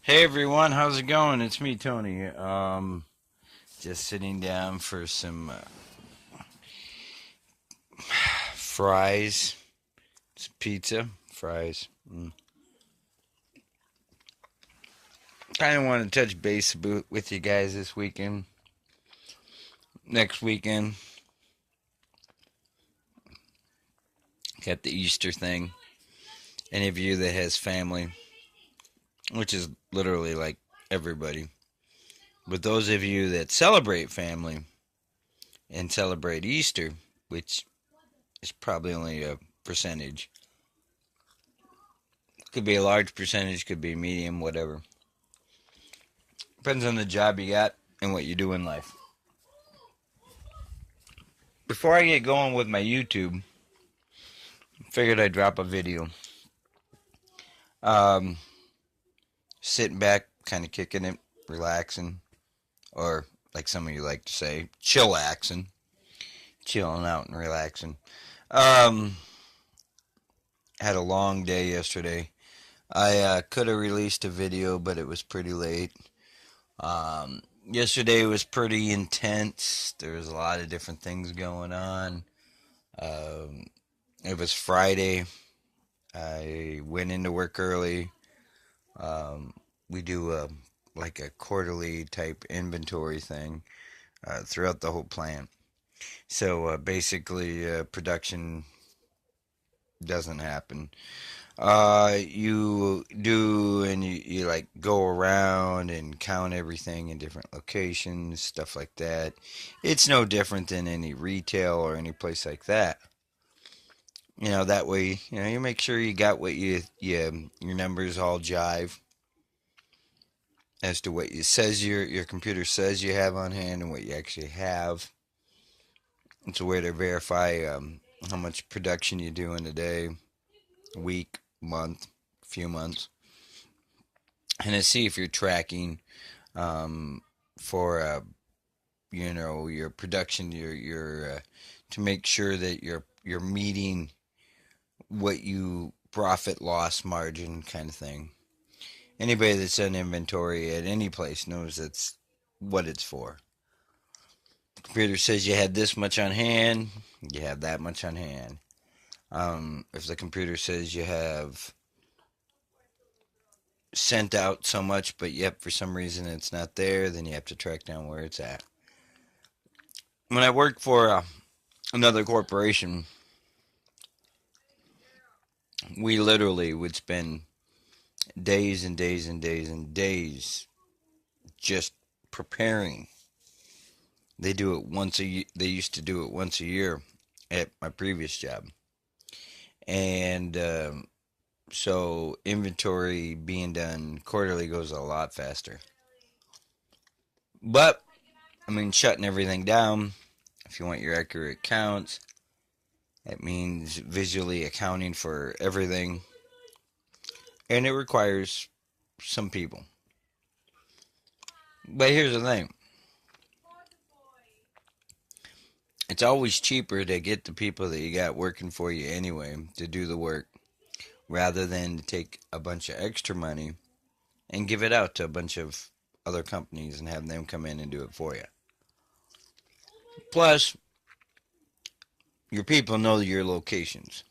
Hey everyone, how's it going? It's me, Tony. Just sitting down for some fries, some pizza, fries. Kind of want to touch base with you guys this weekend. Next weekend, got the Easter thing. Any of you that has family, which is literally like everybody, but those of you that celebrate family and celebrate Easter, which is probably only a percentage, could be a large percentage, could be medium, whatever. Depends on the job you got and what you do in life. Before I get going with my YouTube, figured I'd drop a video. Um, Sitting back, kind of kicking it, relaxing, or like some of you like to say, chillaxing, chilling out and relaxing. Um, had a long day yesterday. I could have released a video, but it was pretty late. Yesterday was pretty intense. There was a lot of different things going on. Um, it was Friday. I went into work early. Um, we do like a quarterly type inventory thing throughout the whole plant. So basically, production doesn't happen. You do, and you like go around and count everything in different locations, stuff like that. It's no different than any retail or any place like that. That way, you make sure you got what your numbers all jive as to what it says your computer says you have on hand and what you actually have. It's a way to verify how much production you do in a day, week, month, few months, and to see if you're tracking um, for your production, your to make sure that you're meeting what you profit loss margin kind of thing. Anybody that's in inventory at any place knows that's what it's for. The computer says you had this much on hand, you have that much on hand. If the computer says you have sent out so much, but yet for some reason it's not there, then you have to track down where it's at. When I worked for another corporation, we literally would spend days and days and days and days just preparing. They used to do it once a year at my previous job, and so inventory being done quarterly goes a lot faster. But I mean, shutting everything down. If you want your accurate counts, it means visually accounting for everything, and it requires some people. But here's the thing: it's always cheaper to get the people that you got working for you anyway to do the work rather than to take a bunch of extra money and give it out to a bunch of other companies and have them come in and do it for you. Plus, your people know your locations.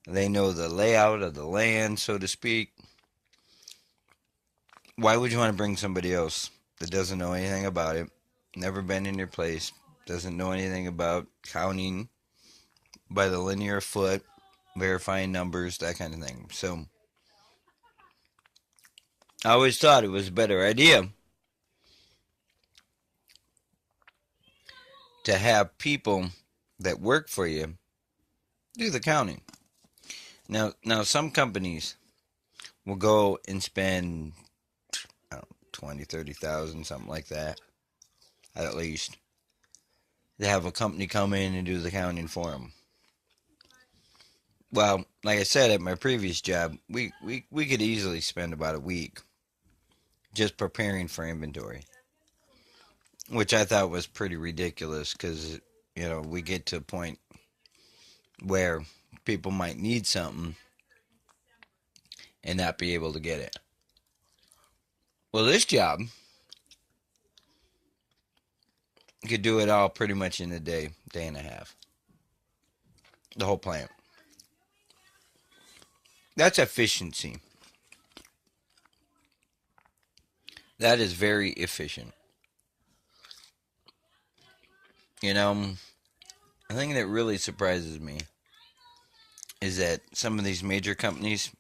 They know the layout of the land, so to speak. Why would you want to bring somebody else that doesn't know anything about it, never been in your place, doesn't know anything about counting by the linear foot, verifying numbers, that kind of thing? So I always thought it was a better idea to have people that work for you do the counting. Now some companies will go and spend, I don't know, 20, 30,000, something like that, at least. They have a company come in and do the counting for them. Well, like I said, at my previous job, we could easily spend about a week just preparing for inventory, which I thought was pretty ridiculous because, we get to a point where people might need something and not be able to get it. Well, this job, you could do it all pretty much in a day, day and a half. The whole plant. That's efficiency. That is very efficient. You know, the thing that really surprises me is that some of these major companies,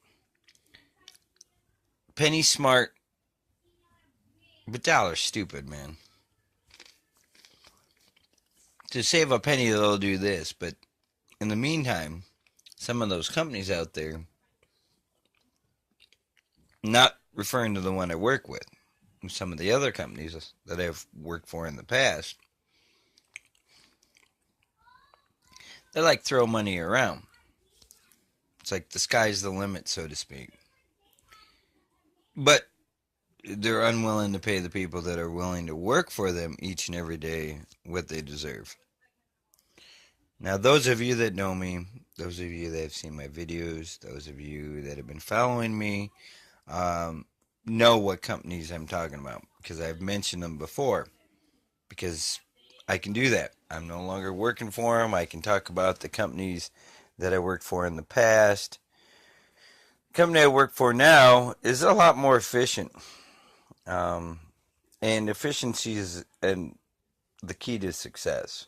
penny smart, but dollar stupid, man. To save a penny, they'll do this, but in the meantime, some of those companies out there, not referring to the one I work with, some of the other companies that I've worked for in the past, they like throw money around. It's like the sky's the limit, so to speak. But they're unwilling to pay the people that are willing to work for them each and every day what they deserve. Now, those of you that know me, those of you that have seen my videos, those of you that have been following me, um, know what companies I'm talking about because I've mentioned them before. Because I can do that. I'm no longer working for them. I can talk about the companies that I worked for in the past. The company I work for now is a lot more efficient. Um, and efficiency is the key to success.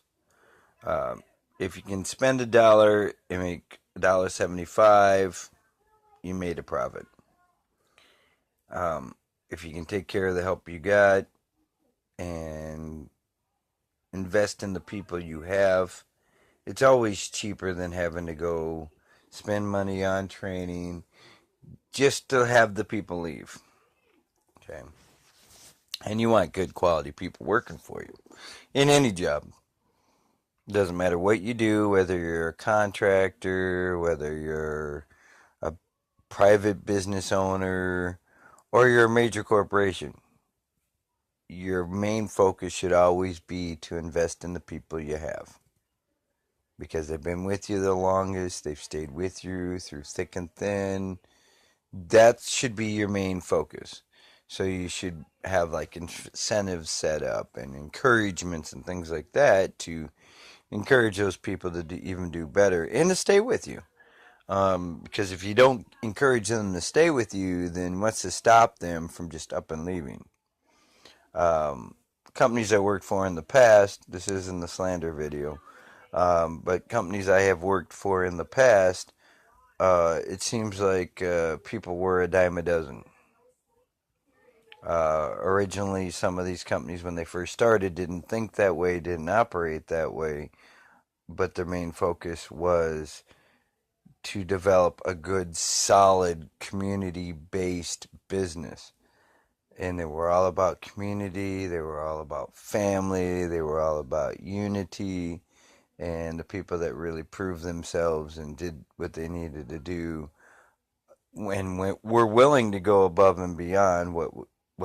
Um, if you can spend $1 and make $1.75, you made a profit. Um, if you can take care of the help you got and invest in the people you have, it's always cheaper than having to go spend money on training just to have the people leave. Okay. And you want good quality people working for you in any job. Doesn't matter what you do, whether you're a contractor, whether you're a private business owner, or you're a major corporation. Your main focus should always be to invest in the people you have. Because they've been with you the longest, they've stayed with you through thick and thin. That should be your main focus. So you should have like incentives set up and encouragements and things like that to encourage those people to even do better and to stay with you. Because if you don't encourage them to stay with you, then what's to stop them from just up and leaving? Um, Companies I worked for in the past, this isn't the slander video, but companies I have worked for in the past, it seems like people were a dime a dozen. Originally, some of these companies, when they first started, didn't think that way, didn't operate that way, but their main focus was to develop a good, solid, community based business. And they were all about community, they were all about family, they were all about unity, and the people that really proved themselves and did what they needed to do and were willing to go above and beyond what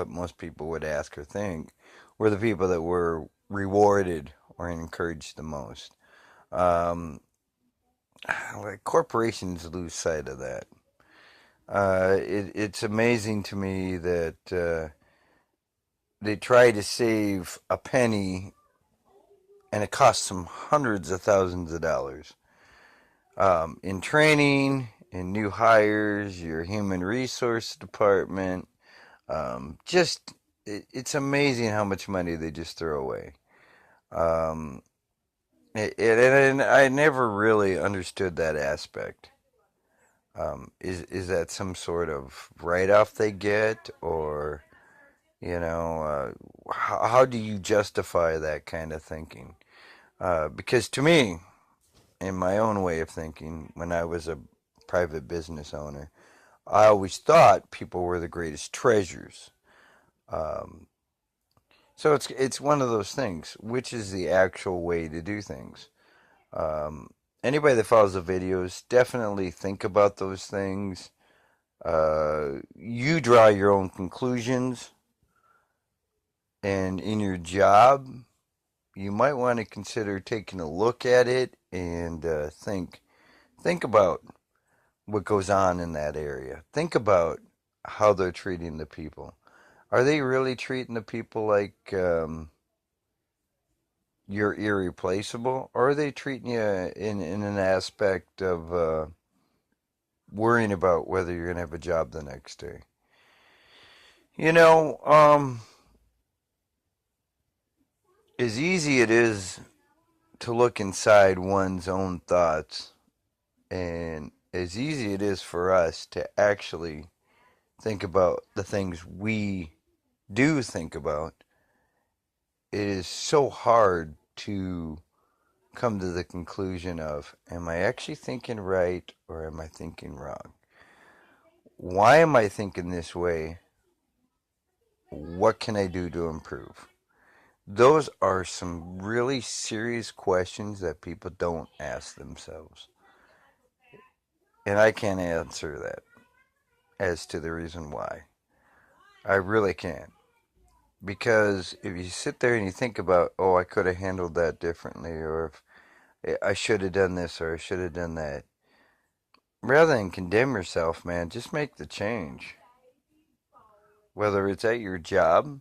most people would ask or think were the people that were rewarded or encouraged the most. Um, Corporations lose sight of that. It's amazing to me that they try to save a penny and it costs them hundreds of thousands of dollars in training, in new hires, your human resource department. Just it's amazing how much money they just throw away. Um, and I never really understood that aspect. Is that some sort of write off they get, or how do you justify that kind of thinking? Because to me, in my own way of thinking, when I was a private business owner, I always thought people were the greatest treasures. Um, so it's one of those things. Which is the actual way to do things? Um, Anybody that follows the videos, definitely think about those things. You draw your own conclusions, and in your job, you might want to consider taking a look at it and think about what goes on in that area. Think about how they're treating the people. Are they really treating the people like you're irreplaceable, or are they treating you in an aspect of worrying about whether you're going to have a job the next day? You know, as easy it is to look inside one's own thoughts, and as easy it is for us to actually think about the things we do think about, it is so hard to come to the conclusion of, am I actually thinking right or am I thinking wrong? Why am I thinking this way? What can I do to improve? Those are some really serious questions that people don't ask themselves. And I can't answer that as to the reason why. I really can't. Because if you sit there and you think about, oh, I could have handled that differently, or if I should have done this or I should have done that, rather than condemn yourself, man, just make the change. Whether it's at your job,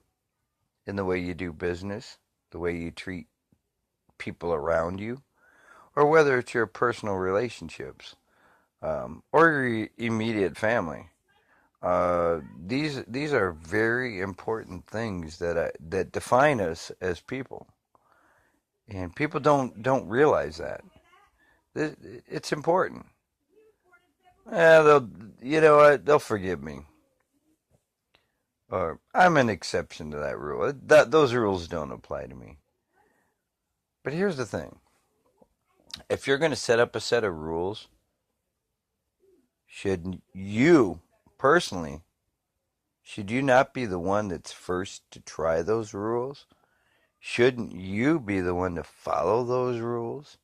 in the way you do business, the way you treat people around you, or whether it's your personal relationships, or your immediate family. These are very important things that define us as people, and people don't realize that. It's important. They'll, you know what? They'll forgive me. Or I'm an exception to that rule. Those rules don't apply to me. But here's the thing: if you're going to set up a set of rules, should you personally, should you not be the one that's first to try those rules? Shouldn't you be the one to follow those rules?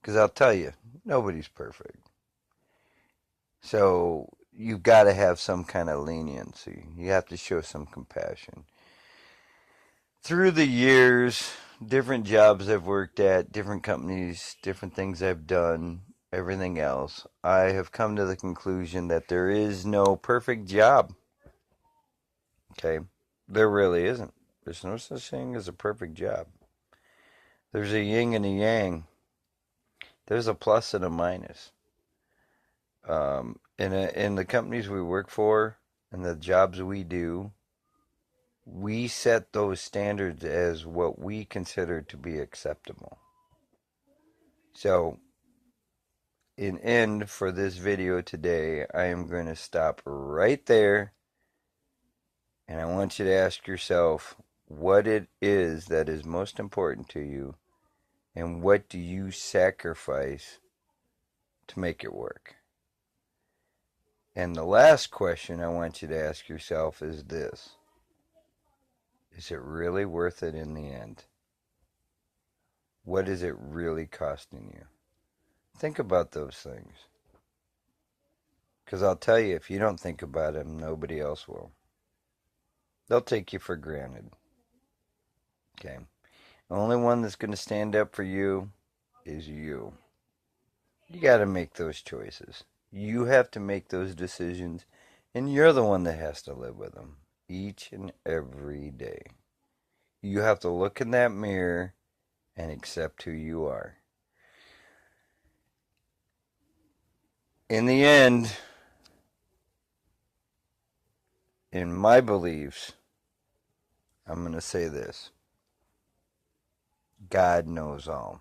Because I'll tell you, nobody's perfect. So you've got to have some kind of leniency. You have to show some compassion. Through the years, different jobs I've worked at, different companies, different things I've done, everything else, I have come to the conclusion that there is no perfect job. Okay? There really isn't. There's no such thing as a perfect job. There's a yin and a yang. There's a plus and a minus. In the companies we work for and the jobs we do, we set those standards as what we consider to be acceptable. So, in end for this video today, I am going to stop right there, and I want you to ask yourself what it is that is most important to you, and what do you sacrifice to make it work. And the last question I want you to ask yourself is this: is it really worth it in the end? What is it really costing you? Think about those things. Because I'll tell you, if you don't think about them, nobody else will. They'll take you for granted. Okay? The only one that's going to stand up for you is you. You got to make those choices. You have to make those decisions, and you're the one that has to live with them each and every day. You have to look in that mirror and accept who you are. In the end, in my beliefs, I'm going to say this: God knows all.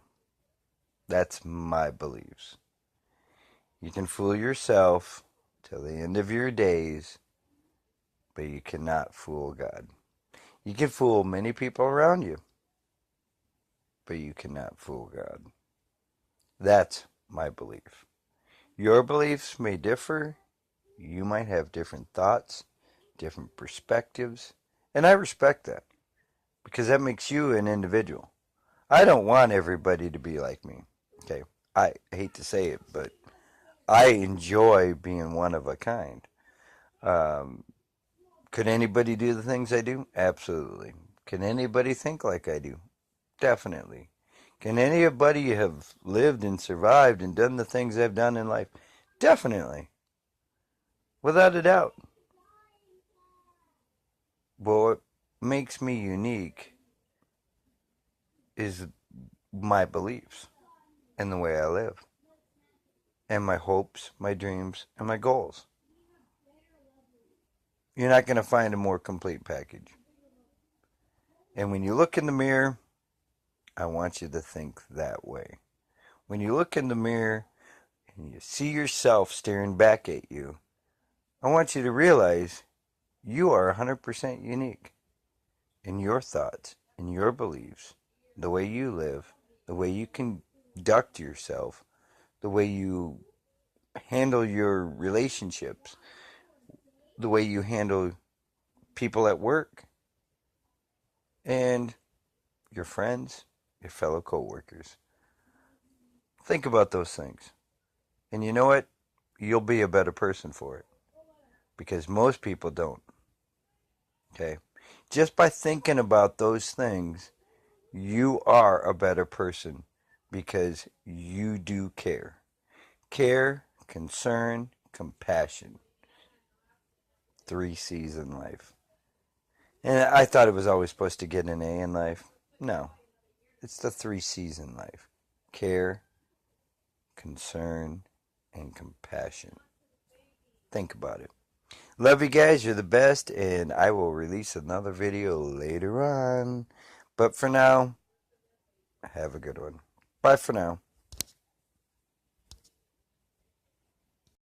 That's my beliefs. You can fool yourself till the end of your days, but you cannot fool God. You can fool many people around you, but you cannot fool God. That's my belief. Your beliefs may differ. You might have different thoughts, different perspectives, and I respect that because that makes you an individual. I don't want everybody to be like me. Okay, I hate to say it, but I enjoy being one of a kind. Could anybody do the things I do? Absolutely. Can anybody think like I do? Definitely. Can anybody have lived and survived and done the things I've done in life? Definitely. Without a doubt. what makes me unique is my beliefs and the way I live, and my hopes, my dreams, and my goals. You're not going to find a more complete package. And when you look in the mirror, I want you to think that way. When you look in the mirror and you see yourself staring back at you, I want you to realize you are 100% unique in your thoughts, in your beliefs, the way you live, the way you conduct yourself, the way you handle your relationships, the way you handle people at work, and your friends, your fellow coworkers. Think about those things. And you know what? You'll be a better person for it. Because most people don't. Okay? Just by thinking about those things, you are a better person because you do care. Care, concern, compassion. 3 C's in life. And I thought it was always supposed to get an A in life. No. It's the 3 C's in life. Care, concern, and compassion. Think about it. Love you guys. You're the best. And I will release another video later on. But for now, have a good one. Bye for now.